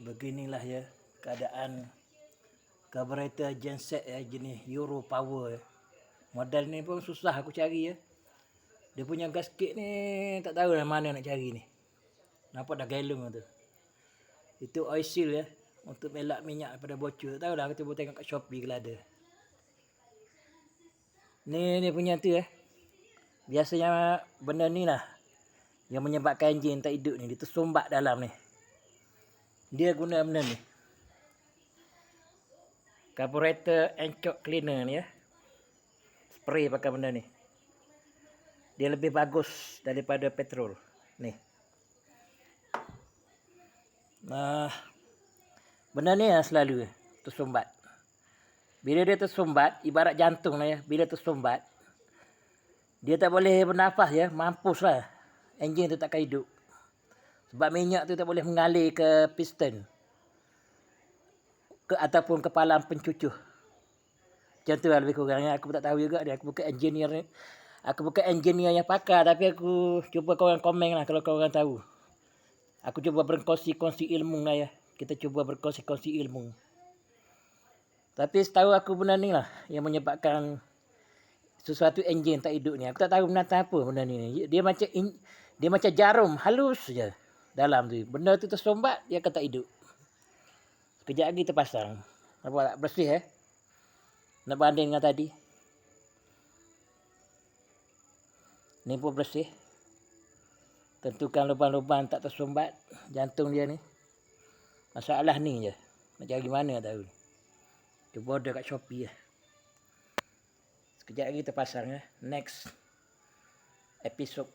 Beginilah ya keadaan carburetor genset ya, jenis Euro Power ya. Model ni pun susah aku cari ya. Dia punya gasket ni tak tahu lah mana nak cari ni. Nampak dah galung tu. Itu oil seal ya, untuk melak minyak daripada bocor. Tak tahu lah, aku cuba tengok kat Shopee kalau ada. Ni punya tu ya. Biasanya benda ni lah yang menyebabkan enjin tak hidup ni. Dia tersumbat dalam ni. Dia guna benda ni, carburetor and choke cleaner ni ya. Spray pakai benda ni. Dia lebih bagus daripada petrol. Ni. Nah, benda ni lah selalu tersumbat. Bila dia tersumbat, ibarat jantung lah ya. Bila tersumbat, dia tak boleh bernafas ya. Mampus lah. Enjin tu takkan hidup. Sebab minyak tu tak boleh mengalir ke piston. Ataupun ke palang pencucuh. Macam tu lah lebih kurangnya. Aku pun tak tahu juga dia. Aku bukan engineer ni. Aku bukan engineer yang pakar. Tapi aku cuba korang komen lah kalau korang tahu. Aku cuba berkongsi-kongsi ilmu lah ya. Kita cuba berkongsi-kongsi ilmu. Tapi setahu aku benda ni lah yang menyebabkan sesuatu enjin tak hidup ni. Aku tak tahu binatang apa benda ni. Dia macam jarum halus je dalam tu. Benda tu tersumbat, dia akan tak hidup. Sekejap lagi terpasang. Nampak tak? Bersih Nak banding dengan tadi. Ni pun bersih. Tentukan lubang-lubang tak tersumbat jantung dia ni. Masalah ni je. Nak cari mana tahu. Cuba order kat Shopee lah. Sekejap lagi terpasang ya. Next episode.